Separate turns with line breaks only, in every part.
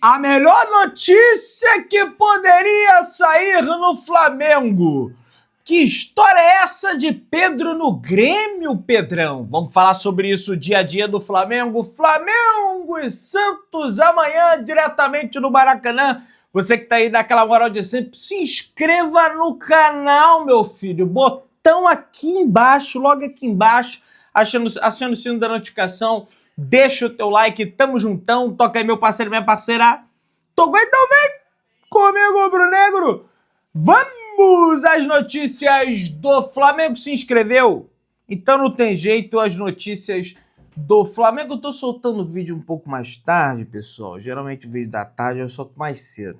A melhor notícia que poderia sair no Flamengo. Que história é essa de Pedro no Grêmio, Pedrão? Vamos falar sobre isso, o dia a dia do Flamengo. Flamengo e Santos amanhã, diretamente no Maracanã. Você que tá aí naquela moral de sempre, se inscreva no canal, meu filho. Botão aqui embaixo, logo aqui embaixo, aciona o sino da notificação. Deixa o teu like, tamo juntão. Toca aí, meu parceiro, minha parceira. Tocou então, vem comigo, Bruno Negro. Vamos às notícias do Flamengo. Se inscreveu? Então não tem jeito, as notícias do Flamengo. Eu tô soltando o vídeo um pouco mais tarde, pessoal. Geralmente o vídeo da tarde eu solto mais cedo.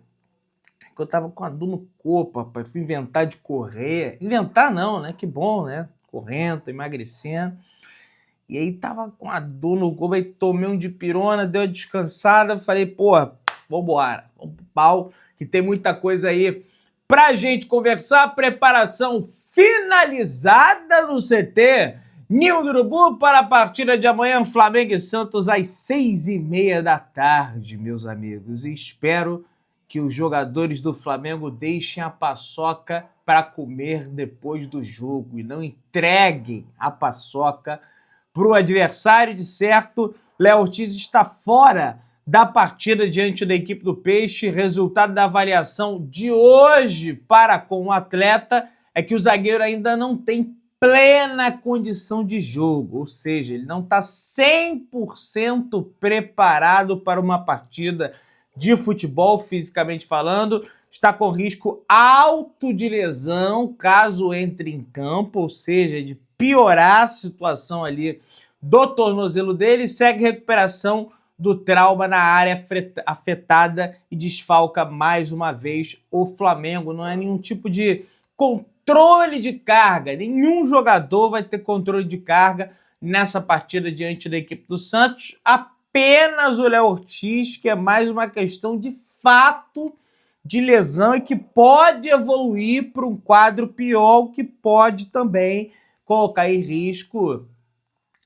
Porque eu tava com a dor no corpo, rapaz. Fui inventar de correr. Inventar não, né? Que bom, né? Correndo, emagrecendo. E aí tava com a dor no corpo, aí tomei um dipirona, deu uma descansada, falei, porra, vambora, vamos pro pau, que tem muita coisa aí pra gente conversar. Preparação finalizada no CT Ninho do Urubu para a partida de amanhã, Flamengo e Santos às 6h30 da tarde, meus amigos. E espero que os jogadores do Flamengo deixem a paçoca para comer depois do jogo e não entreguem a paçoca para o adversário. De certo, Léo Ortiz está fora da partida diante da equipe do Peixe. Resultado da avaliação de hoje para com o atleta é que o zagueiro ainda não tem plena condição de jogo, ou seja, ele não está 100% preparado para uma partida de futebol, fisicamente falando. Está com risco alto de lesão caso entre em campo, ou seja, de piorar a situação ali do tornozelo dele. Segue recuperação do trauma na área afetada e desfalca mais uma vez o Flamengo. Não é nenhum tipo de controle de carga, nenhum jogador vai ter controle de carga nessa partida diante da equipe do Santos. Apenas o Léo Ortiz, que é mais uma questão de fato de lesão e que pode evoluir para um quadro pior, que pode também colocar em risco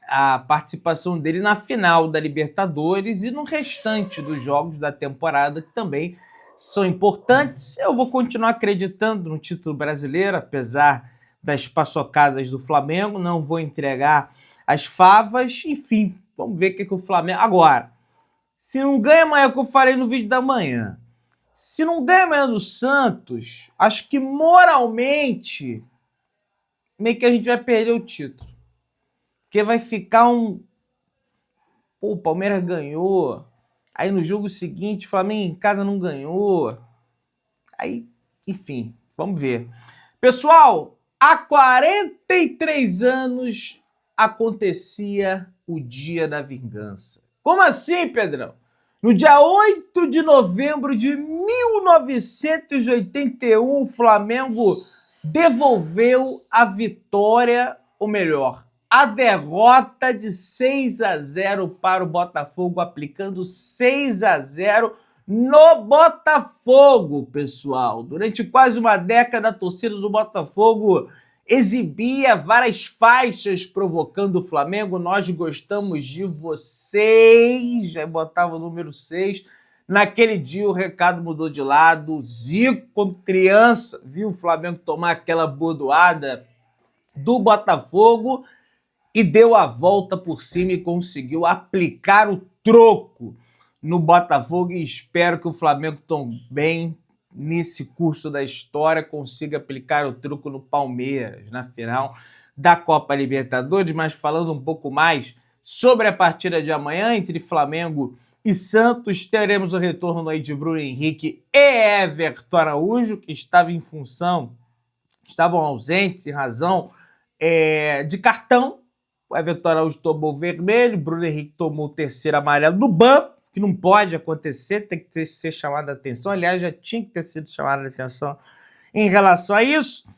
a participação dele na final da Libertadores e no restante dos jogos da temporada, que também são importantes. Eu vou continuar acreditando no título brasileiro, apesar das paçocadas do Flamengo, não vou entregar as favas. Enfim, vamos ver o que o Flamengo... Agora, se não ganha amanhã, o que eu falei no vídeo da manhã, se não ganha amanhã do Santos, acho que moralmente meio que a gente vai perder o título. Porque vai ficar um... Pô, o Palmeiras ganhou. Aí no jogo seguinte, o Flamengo em casa não ganhou. Aí, enfim, vamos ver. Pessoal, há 43 anos acontecia o Dia da Vingança. Como assim, Pedrão? No dia 8 de novembro de 1981, o Flamengo devolveu a vitória, ou melhor, a derrota de 6-0 para o Botafogo, aplicando 6-0 no Botafogo, pessoal. Durante quase uma década, a torcida do Botafogo exibia várias faixas provocando o Flamengo. Nós gostamos de vocês. Já botava o número 6. Naquele dia o recado mudou de lado. O Zico, quando criança, viu o Flamengo tomar aquela bordoada do Botafogo e deu a volta por cima e conseguiu aplicar o troco no Botafogo. E espero que o Flamengo também, nesse curso da história, consiga aplicar o truco no Palmeiras, na final da Copa Libertadores. Mas falando um pouco mais sobre a partida de amanhã entre Flamengo e Santos, teremos o retorno aí de Bruno Henrique e Everton Araújo, que estavam ausentes em razão de cartão. O Everton Araújo tomou vermelho, Bruno Henrique tomou o terceiro amarelo no banco, que não pode acontecer, tem que ser chamada a atenção. Aliás, já tinha que ter sido chamada a atenção em relação a isso.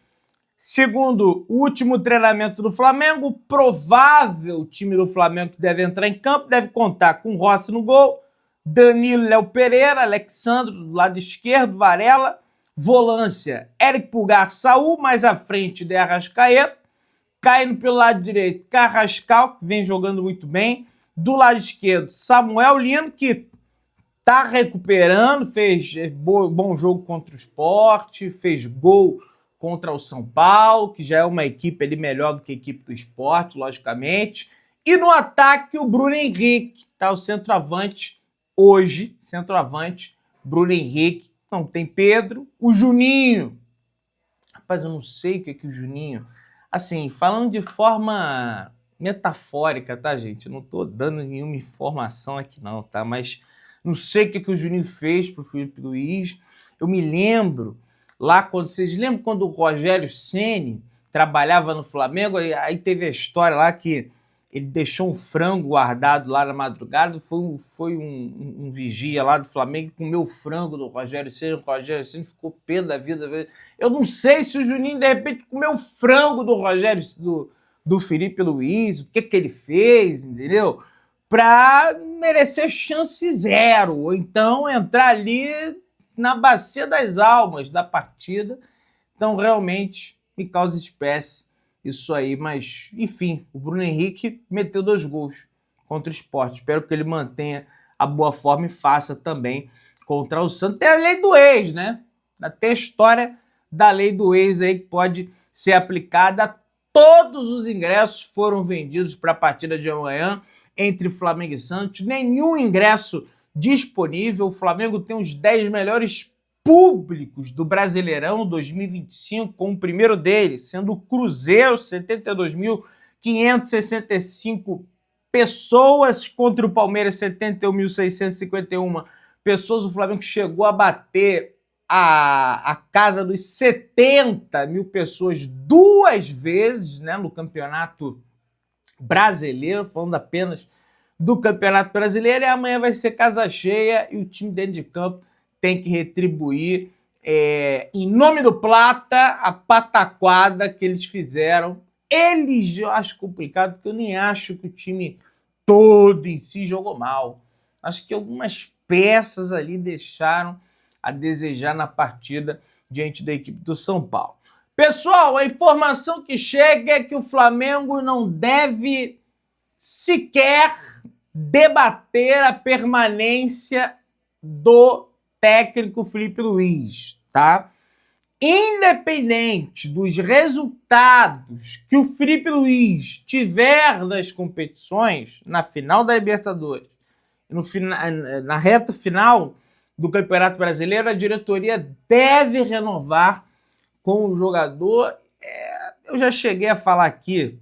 Segundo o último treinamento do Flamengo, o provável time do Flamengo que deve entrar em campo deve contar com Rossi no gol, Danilo, Léo Pereira, Alexandre do lado esquerdo, Varela, volância, Eric Pulgar, Saul, mais à frente de Arrascaeta, caindo pelo lado direito, Carrascal, que vem jogando muito bem. Do lado esquerdo, Samuel Lino, que tá recuperando, fez bom jogo contra o Sport, fez gol contra o São Paulo, que já é uma equipe ali melhor do que a equipe do Sport, logicamente. E no ataque, o Bruno Henrique, tá? O centroavante hoje, centroavante, Bruno Henrique. Não tem Pedro. O Juninho. Rapaz, eu não sei o que é o Juninho... Assim, falando de forma metafórica, tá, gente? Eu não tô dando nenhuma informação aqui não, tá? Mas não sei o que o Juninho fez pro Felipe Luiz. Eu me lembro lá quando... Vocês lembram quando o Rogério Ceni trabalhava no Flamengo? Aí teve a história lá que ele deixou um frango guardado lá na madrugada, foi um vigia lá do Flamengo que comeu o frango do Rogério Ceni. O Rogério Ceni ficou pé da vida. Eu não sei se o Juninho, de repente, comeu o frango do Rogério, do Felipe Luiz, o que ele fez, entendeu? Para merecer chance zero, ou então entrar ali na bacia das almas da partida. Então, realmente, me causa espécie isso aí, mas, enfim, o Bruno Henrique meteu 2 gols contra o Sport. Espero que ele mantenha a boa forma e faça também contra o Santos. Tem a lei do ex, né? Tem a história da lei do ex aí que pode ser aplicada. Todos os ingressos foram vendidos para a partida de amanhã entre Flamengo e Santos. Nenhum ingresso disponível. O Flamengo tem os 10 melhores públicos do Brasileirão 2025, com o primeiro deles sendo o Cruzeiro, 72.565 pessoas, contra o Palmeiras, 71.651 pessoas. O Flamengo chegou a bater a casa dos 70 mil pessoas 2 vezes, né, no Campeonato Brasileiro, falando apenas do Campeonato Brasileiro, e amanhã vai ser casa cheia e o time dentro de campo tem que retribuir, em nome do Plata, a pataquada que eles fizeram. Eles, eu acho complicado, porque eu nem acho que o time todo em si jogou mal. Acho que algumas peças ali deixaram a desejar na partida diante da equipe do São Paulo. Pessoal, a informação que chega é que o Flamengo não deve sequer debater a permanência do técnico Felipe Luiz, tá? Independente dos resultados que o Felipe Luiz tiver nas competições, na final da Libertadores, na reta final do Campeonato Brasileiro, a diretoria deve renovar com o jogador. Eu já cheguei a falar aqui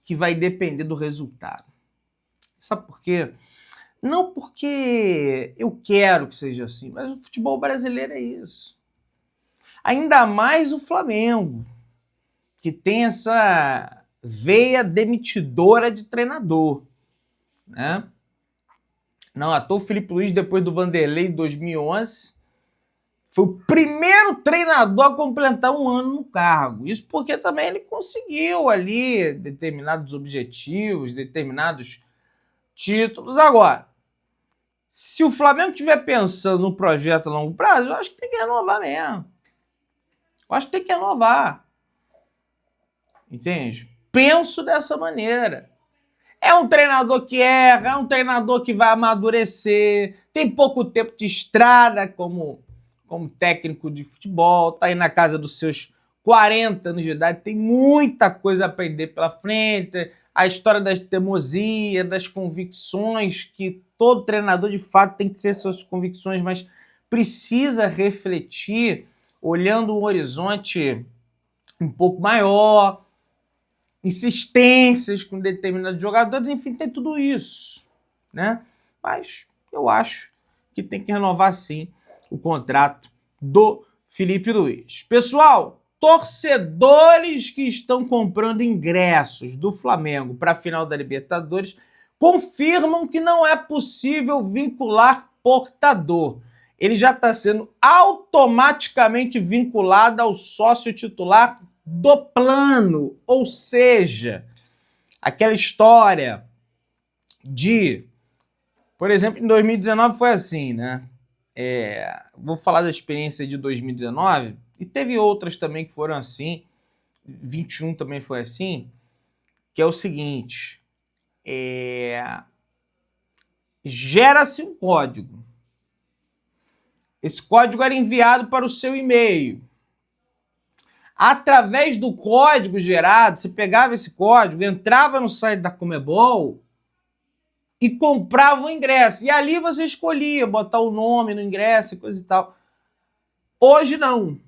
que vai depender do resultado. Sabe por quê? Não porque eu quero que seja assim, mas o futebol brasileiro é isso. Ainda mais o Flamengo, que tem essa veia demitidora de treinador, né? Não à toa, o Felipe Luiz, depois do Vanderlei em 2011, foi o primeiro treinador a completar 1 ano no cargo. Isso porque também ele conseguiu ali determinados objetivos, determinados títulos. Agora, se o Flamengo estiver pensando no projeto a longo prazo, eu acho que tem que renovar mesmo. Eu acho que tem que renovar. Entende? Penso dessa maneira. É um treinador que erra, é um treinador que vai amadurecer, tem pouco tempo de estrada como técnico de futebol, tá aí na casa dos seus 40 anos de idade, tem muita coisa a aprender pela frente, a história da teimosia, das convicções, que todo treinador de fato tem que ser suas convicções, mas precisa refletir olhando um horizonte um pouco maior, insistências com determinados jogadores, enfim, tem tudo isso, né? Mas eu acho que tem que renovar sim o contrato do Felipe Luiz. Pessoal, torcedores que estão comprando ingressos do Flamengo para a final da Libertadores confirmam que não é possível vincular portador. Ele já está sendo automaticamente vinculado ao sócio titular do plano, ou seja, aquela história de, por exemplo, em 2019 foi assim, né? Vou falar da experiência de 2019 e teve outras também que foram assim, 21 também foi assim, que é o seguinte, gera-se um código. Esse código era enviado para o seu e-mail. Através do código gerado, você pegava esse código, entrava no site da Conmebol e comprava o ingresso. E ali você escolhia botar o nome no ingresso e coisa e tal. Hoje não.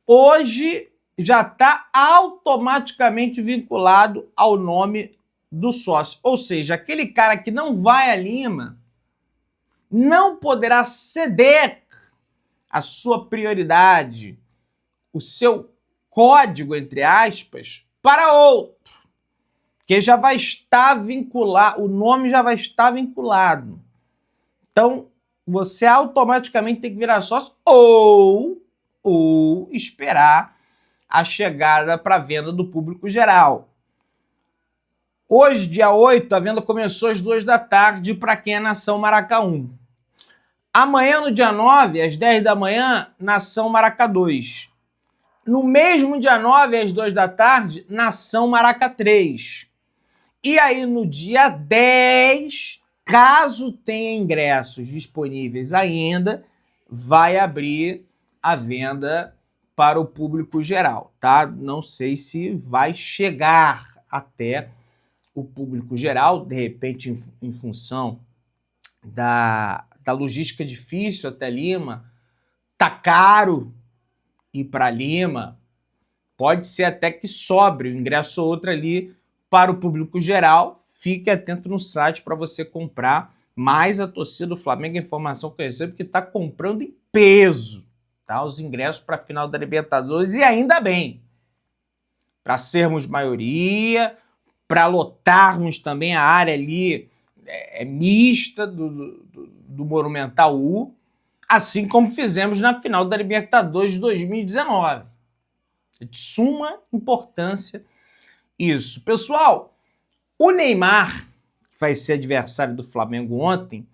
Hoje já está automaticamente vinculado ao nome do sócio. Ou seja, aquele cara que não vai a Lima não poderá ceder a sua prioridade, o seu código, entre aspas, para outro, que já vai estar vinculado, o nome já vai estar vinculado. Então, você automaticamente tem que virar sócio ou esperar a chegada para a venda do público geral. Hoje, dia 8, a venda começou às 2 da tarde para quem é Nação Maraca 1. Amanhã, no dia 9, às 10 da manhã, Nação Maraca 2. No mesmo dia 9, às 2 da tarde, Nação Maraca 3. E aí, no dia 10, caso tenha ingressos disponíveis ainda, vai abrir a venda para o público geral, tá? Não sei se vai chegar até o público geral, de repente, em função da logística difícil até Lima, tá caro ir para Lima, pode ser até que sobre o ingresso ou outro ali para o público geral. Fique atento no site para você comprar, mas a torcida do Flamengo, a informação que eu recebo, que está comprando em peso, tá? Os ingressos para a final da Libertadores, e ainda bem, para sermos maioria, para lotarmos também a área ali mista do Monumental U, assim como fizemos na final da Libertadores de 2019. É de suma importância isso. Pessoal, o Neymar, que vai ser adversário do Flamengo ontem,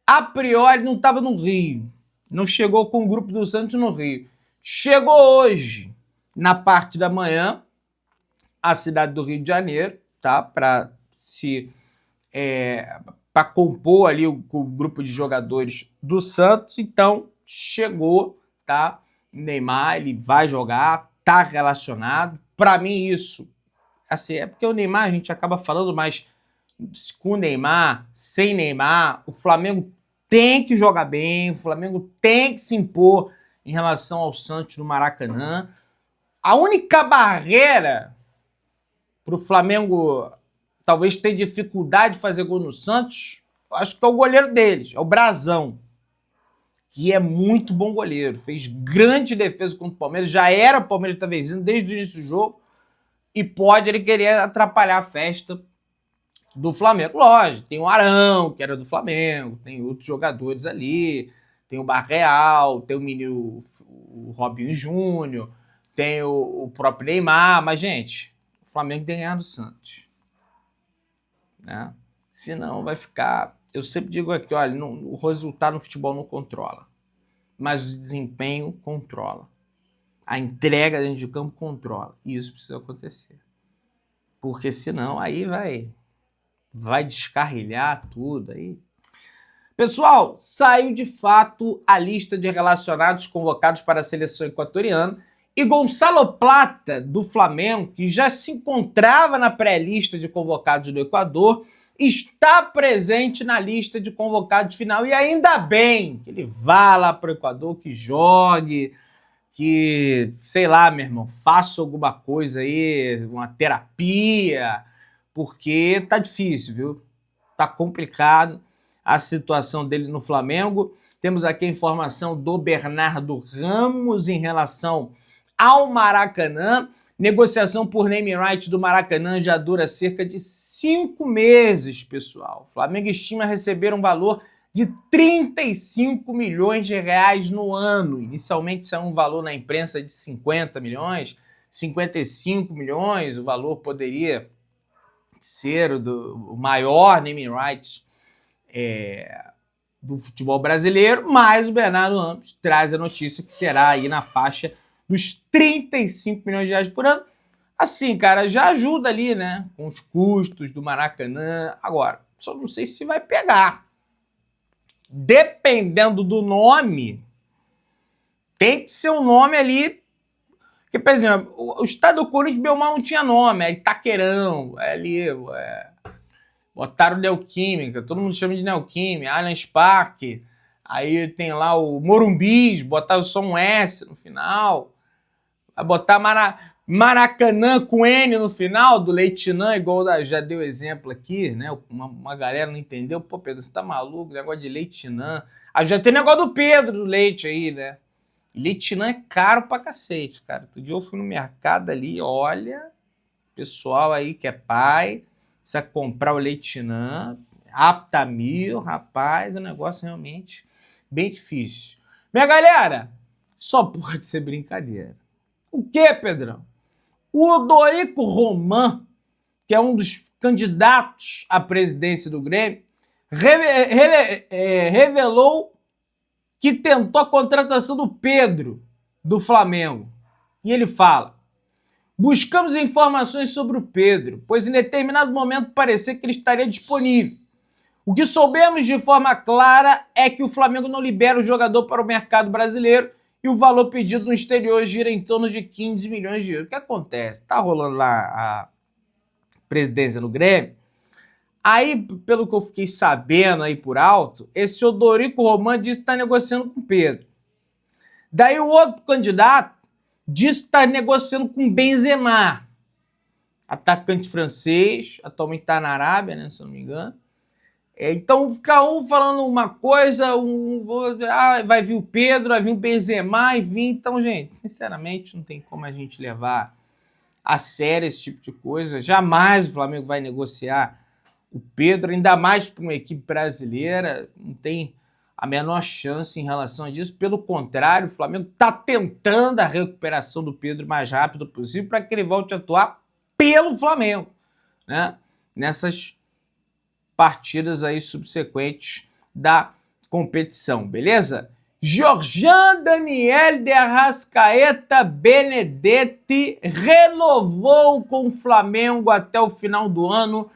a priori não estava no Rio. Não chegou com o grupo do Santos no Rio. Chegou hoje, na parte da manhã, à cidade do Rio de Janeiro, tá? Para compor ali o grupo de jogadores do Santos. Então, chegou, tá? Neymar, ele vai jogar, tá relacionado. Para mim, isso, assim, é porque o Neymar a gente acaba falando, mas com o Neymar, sem Neymar, o Flamengo tem que jogar bem, o Flamengo tem que se impor em relação ao Santos no Maracanã. A única barreira para o Flamengo talvez ter dificuldade de fazer gol no Santos, eu acho que é o goleiro deles, é o Brazão, que é muito bom goleiro, fez grande defesa contra o Palmeiras, já era o Palmeiras tá vencendo desde o início do jogo, e pode ele querer atrapalhar a festa do Flamengo. Lógico, tem o Arão, que era do Flamengo, tem outros jogadores ali, tem o Barreal, tem o menino, o Robinho Júnior, tem o próprio Neymar, mas, gente, o Flamengo tem que ganhar do Santos, né? Senão vai ficar... Eu sempre digo aqui, olha, o resultado no futebol não controla, mas o desempenho controla. A entrega dentro de campo controla. E isso precisa acontecer. Porque senão aí vai descarrilhar tudo aí. Pessoal, saiu de fato a lista de relacionados convocados para a seleção equatoriana e Gonçalo Plata, do Flamengo, que já se encontrava na pré-lista de convocados do Equador, está presente na lista de convocados final. E ainda bem que ele vá lá para o Equador, que jogue, que, sei lá, meu irmão, faça alguma coisa aí, uma terapia, porque tá difícil, viu? Tá complicado a situação dele no Flamengo. Temos aqui a informação do Bernardo Ramos em relação ao Maracanã. Negociação por name right do Maracanã já dura cerca de 5 meses, pessoal. O Flamengo estima receber um valor de 35 milhões de reais no ano. Inicialmente saiu um valor na imprensa de 50 milhões, 55 milhões, o valor poderia ser o maior name rights do futebol brasileiro, mas o Bernardo Ramos traz a notícia que será aí na faixa dos 35 milhões de reais por ano. Assim, cara, já ajuda ali, né, com os custos do Maracanã. Agora, só não sei se vai pegar. Dependendo do nome, tem que ser um nome ali. Porque, por exemplo, o estado do Corinthians, Belmar não tinha nome, é Itaquerão, botaram Neoquímica, todo mundo chama de Neoquímica, Allianz Parque, aí tem lá o Morumbis, botaram só um S no final, vai botar Maracanã com N no final, do Leitinã, igual já deu exemplo aqui, né? Uma galera não entendeu, pô, Pedro, você tá maluco, negócio de Leitinã. Aí já tem negócio do Pedro, do leite aí, né? Leitinã é caro pra cacete, cara. Outro dia eu fui no mercado ali, olha, pessoal aí que é pai, precisa comprar o Leitinã, Aptamil, rapaz, o negócio é realmente bem difícil. Minha galera, só pode ser brincadeira. O que, Pedrão? O Dorico Roman, que é um dos candidatos à presidência do Grêmio, revelou que tentou a contratação do Pedro, do Flamengo. E ele fala: buscamos informações sobre o Pedro, pois em determinado momento parecia que ele estaria disponível. O que soubemos de forma clara é que o Flamengo não libera o jogador para o mercado brasileiro e o valor pedido no exterior gira em torno de 15 milhões de euros. O que acontece? Tá rolando lá a presidência do Grêmio. Aí, pelo que eu fiquei sabendo aí por alto, esse Odorico Roman disse que está negociando com o Pedro. Daí o outro candidato disse que está negociando com Benzema, atacante francês, atualmente está na Arábia, né, se eu não me engano. Então fica um falando uma coisa, vai vir o Pedro, vai vir o Benzema, então, gente, sinceramente, não tem como a gente levar a sério esse tipo de coisa. Jamais o Flamengo vai negociar o Pedro, ainda mais para uma equipe brasileira, não tem a menor chance em relação a isso. Pelo contrário, o Flamengo está tentando a recuperação do Pedro o mais rápido possível para que ele volte a atuar pelo Flamengo, né? Nessas partidas aí subsequentes da competição, beleza? Jorjan Daniel de Arrascaeta Benedetti renovou com o Flamengo até o final do ano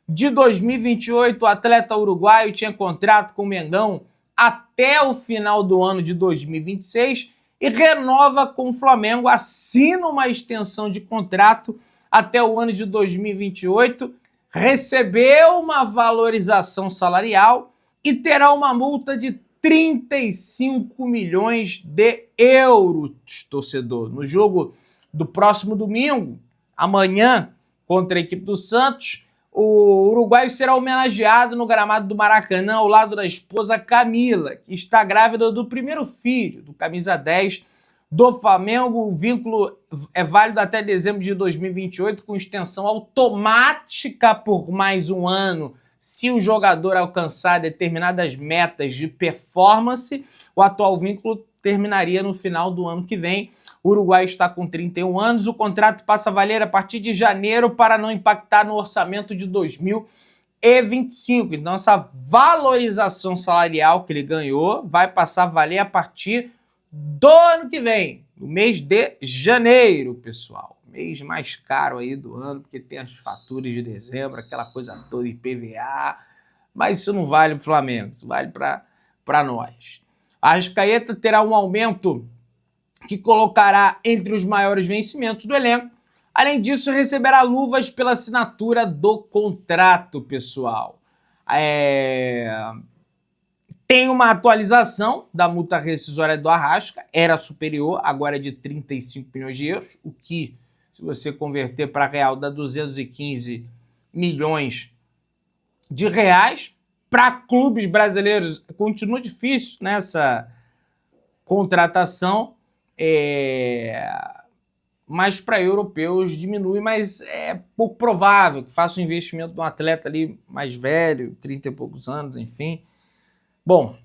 de 2028. O atleta uruguaio tinha contrato com o Mengão até o final do ano de 2026 e renova com o Flamengo, assina uma extensão de contrato até o ano de 2028, recebeu uma valorização salarial e terá uma multa de 35 milhões de euros, torcedor. No jogo do próximo domingo, amanhã, contra a equipe do Santos, o uruguaio será homenageado no gramado do Maracanã ao lado da esposa Camila, que está grávida do primeiro filho, do camisa 10 do Flamengo. O vínculo é válido até dezembro de 2028, com extensão automática por mais um ano. Se o jogador alcançar determinadas metas de performance, o atual vínculo terminaria no final do ano que vem. O Uruguai está com 31 anos, o contrato passa a valer a partir de janeiro para não impactar no orçamento de 2025. Então essa valorização salarial que ele ganhou vai passar a valer a partir do ano que vem, no mês de janeiro, pessoal. Mês mais caro aí do ano, porque tem as faturas de dezembro, aquela coisa toda, IPVA, mas isso não vale para o Flamengo, isso vale para nós. A Arrascaeta terá um aumento que colocará entre os maiores vencimentos do elenco. Além disso, receberá luvas pela assinatura do contrato, pessoal. Tem uma atualização da multa rescisória do Arrasca, era superior, agora é de 35 milhões de euros, o que, se você converter para real, dá 215 milhões de reais. Para clubes brasileiros, continua difícil nessa contratação, mas para europeus diminui, mas é pouco provável que faça um investimento de um atleta ali mais velho, 30 e poucos anos, enfim. Bom,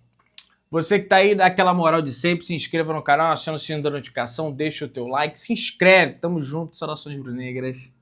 você que está aí, dá aquela moral de sempre, se inscreva no canal, aciona o sininho da notificação, deixa o teu like, se inscreve, tamo junto, saudações rubro-negras.